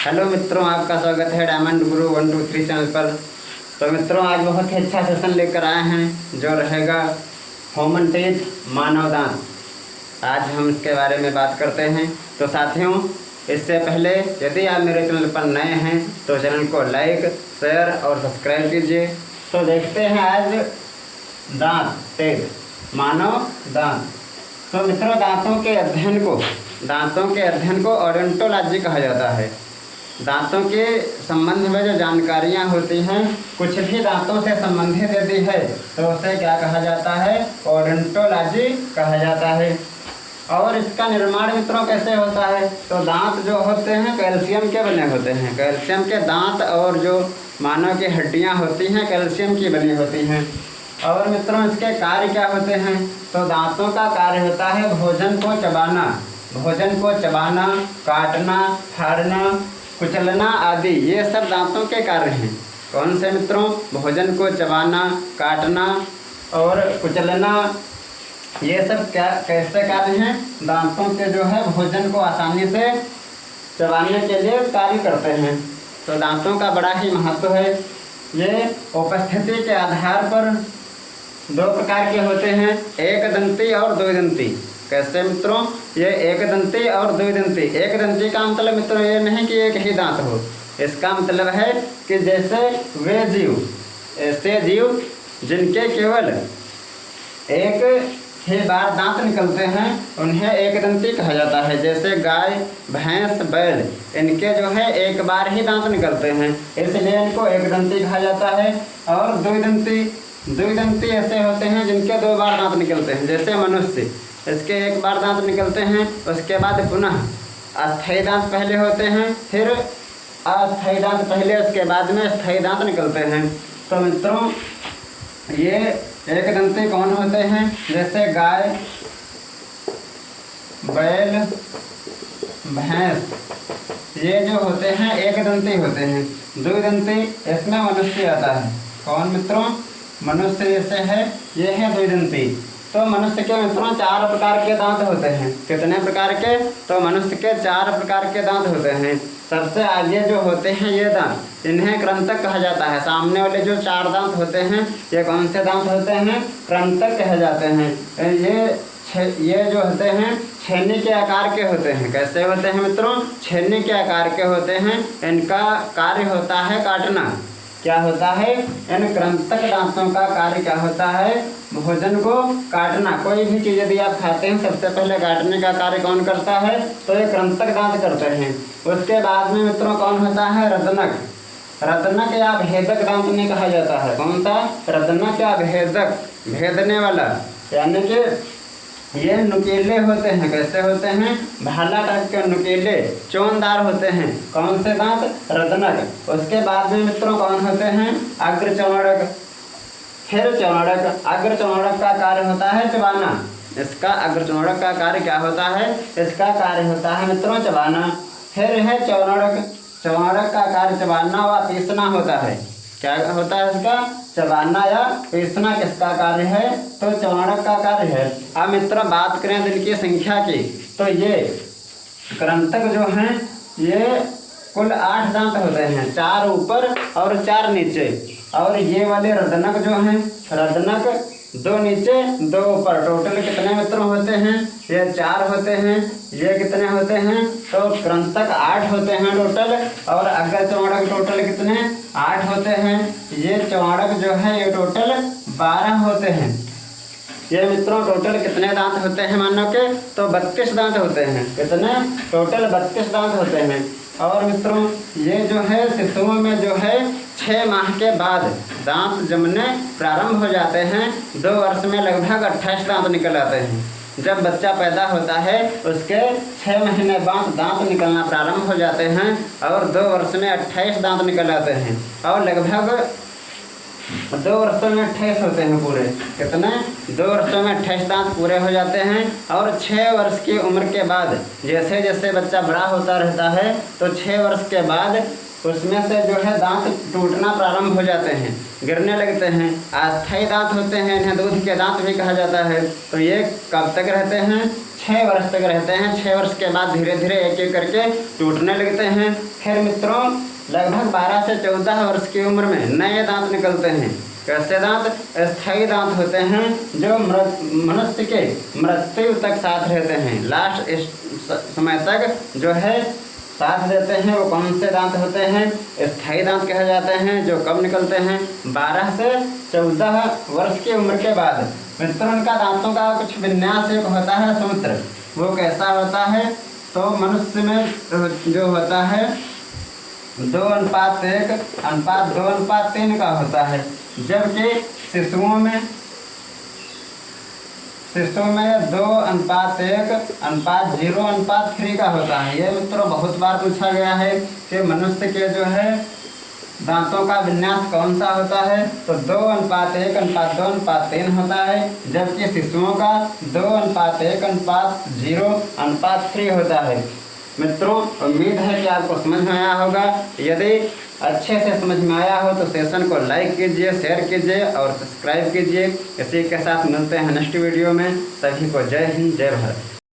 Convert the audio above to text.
Hello मित्रों, आपका स्वागत है डायमंड गुरु 123 चैनल पर। तो मित्रों, आज बहुत ही अच्छा सेशन लेकर आए हैं जो रहेगा ह्यूमन टीथ मानव दांत। आज हम इसके बारे में बात करते हैं। तो साथियों, इससे पहले यदि आप मेरे चैनल पर नए हैं तो चैनल को लाइक, शेयर और सब्सक्राइब कीजिए। तो देखते हैं आज दांत, टीथ मानव दांत। तो मित्रों, दांतों के अध्ययन को ओडोंटोलॉजी कहा जाता है। दांतों के संबंध में जो जानकारियां होती हैं, कुछ भी दांतों से संबंधित यदि है तो उसे क्या कहा जाता है? ओडोंटोलॉजी कहा जाता है। और इसका निर्माण मित्रों कैसे होता है? तो दांत जो होते हैं कैल्शियम के बने होते हैं। कैल्शियम के दांत और जो मानव की हड्डियां होती हैं कैल्शियम की बनी होती हैं। और मित्रों, इसके कार्य क्या होते हैं? तो दांतों का कार्य होता है भोजन को चबाना, काटना, फाड़ना, कुचलना आदि। ये सब दांतों के कार्य हैं। कौन से मित्रों? भोजन को चबाना, काटना और कुचलना, ये सब क्या कैसे कार्य हैं? दांतों के जो है भोजन को आसानी से चबाने के लिए कार्य करते हैं। तो दांतों का बड़ा ही महत्व है। ये उपस्थिति के आधार पर दो प्रकार के होते हैं, एक दंती और द्विदंती। कैसे मित्रों? ये एक दंती और द्विदंती। एक दंती का मतलब मित्रों ये नहीं कि एक ही दांत हो। इसका मतलब है कि जैसे वे जीव, ऐसे जीव जिनके केवल एक ही बार दांत निकलते हैं उन्हें एक दंती कहा जाता है। जैसे गाय, भैंस, बैल, इनके जो है एक बार ही दांत निकलते हैं, इसलिए इनको एक दंती कहा जाता है। और द्विदंती ऐसे होते हैं जिनके दो बार दांत निकलते हैं। जैसे मनुष्य, इसके एक बार दांत निकलते हैं, उसके बाद पुनः अस्थायी दांत पहले होते हैं, फिर अस्थायी दांत पहले, उसके बाद में स्थायी दांत निकलते हैं। तो मित्रों, ये एक दंती कौन होते हैं? जैसे गाय, बैल, भैंस, ये जो होते हैं एक दंती होते हैं। द्विदंती इसमें मनुष्य आता है। कौन मित्रों? मनुष्य जैसे है, ये है द्विदंती। तो मनुष्य के मित्रों 4 प्रकार के दांत होते हैं। कितने प्रकार के? तो मनुष्य के 4 प्रकार के दांत होते हैं। सबसे आगे जो होते हैं ये दांत, इन्हें कृंतक कहा जाता है। सामने वाले जो 4 दांत होते हैं ये कौन से दांत होते हैं? कृंतक कहे जाते हैं। ये जो होते हैं छेनी के आकार के होते हैं। कैसे होते हैं मित्रों? छेनी के आकार के होते हैं। इनका कार्य होता है काटना। क्या होता है? इन कृंतक दांतों का कार्य क्या होता है? भोजन को काटना। कोई भी चीज़ यदि आप खाते हैं सबसे पहले काटने का कार्य कौन करता है? तो ये कृंतक दांत करते हैं। उसके बाद में मित्रों कौन होता है? रत्नक या भेदक दांत नहीं कहा जाता है। कौन सा? रत्नक या भेदक, भेदने वाला, यानी कि ये नुकीले होते हैं। कैसे होते हैं? भाला टाइप के नुकीले, चोनदार होते हैं। कौन से दांत? रत्नक। उसके बाद में मित्रों कौन होते हैं? अग्रचौड़क, फिर चौड़क। अग्रचौड़क का कार्य होता है चबाना। इसका अग्रचौड़क का कार्य क्या होता है? इसका कार्य होता है मित्रों चबाना। फिर है चौड़क। चौड़क का कार्य चबाना व पीसना होता है। क्या होता है इसका? चबाना या पीसना किसका कार्य है? तो चौड़क का कार्य है। अब मित्रों बात करें दिन की संख्या की, तो ये कृंतक जो हैं ये कुल 8 दांत होते हैं, 4 ऊपर और 4 नीचे। और ये वाले रत्नक जो हैं, रत्नक 2 नीचे 2 ऊपर, टोटल कितने मित्रों होते हैं? ये 4 होते हैं। ये कितने होते हैं? तो कृंतक 8 होते हैं टोटल। और अग्र चौड़क टोटल कितने? 8 होते हैं। ये चौड़क जो है ये टोटल 12 होते हैं। ये मित्रों टोटल कितने दांत होते हैं मानव के? तो 32 दांत होते हैं। कितने? टोटल 32 दांत होते हैं। और मित्रों ये जो है शिशुओं में जो है 6 माह के बाद दांत जमने प्रारंभ हो जाते हैं। 2 वर्ष में लगभग 28 दांत निकल आते हैं। जब बच्चा पैदा होता है उसके 6 महीने बाद दांत निकलना प्रारंभ हो जाते हैं और 2 वर्ष में 28 दांत निकल आते हैं। और लगभग 2 वर्षों में 28 होते हैं पूरे। कितने? 2 वर्षों में 28 दांत पूरे हो जाते हैं। और 6 वर्ष की उम्र के बाद जैसे जैसे बच्चा बड़ा होता रहता है तो 6 वर्ष के बाद उसमें से जो है दांत टूटना प्रारंभ हो जाते हैं, गिरने लगते हैं। अस्थायी दांत होते हैं, इन्हें दूध के दांत भी कहा जाता है। तो ये कब तक रहते हैं? 6 वर्ष तक रहते हैं। 6 वर्ष के बाद धीरे धीरे एक एक करके टूटने लगते हैं। फिर मित्रों लगभग 12 से 14 वर्ष की उम्र में नए दांत निकलते हैं। कैसे दांत? अस्थायी दांत होते हैं जो मनुष्य के मृत्यु तक साथ रहते हैं, लास्ट समय तक जो है साथ देते हैं। वो कौन से दांत होते हैं? स्थायी दांत कहे जाते हैं, जो कब निकलते हैं? 12 से 14 वर्ष की उम्र के बाद। मित्रों उनका दांतों का कुछ विन्यास एक होता है सूत्र, वो कैसा होता है? तो मनुष्य में जो होता है 2:1 अनुपात 2:3 का होता है, जबकि शिशुओं में 2:1:0:3 का होता है। ये मित्रों बहुत बार पूछा गया है कि मनुष्य के जो है दांतों का विन्यास कौन सा होता है? तो 2:1:2:3 होता है, जबकि शिशुओं का 2:1:0:3 होता है। मित्रों उम्मीद है कि आपको समझ में आया होगा। यदि अच्छे से समझ में आया हो तो सेशन को लाइक कीजिए, शेयर कीजिए और सब्सक्राइब कीजिए। इसी के साथ मिलते हैं नेक्स्ट वीडियो में। सभी को जय हिंद, जय भारत।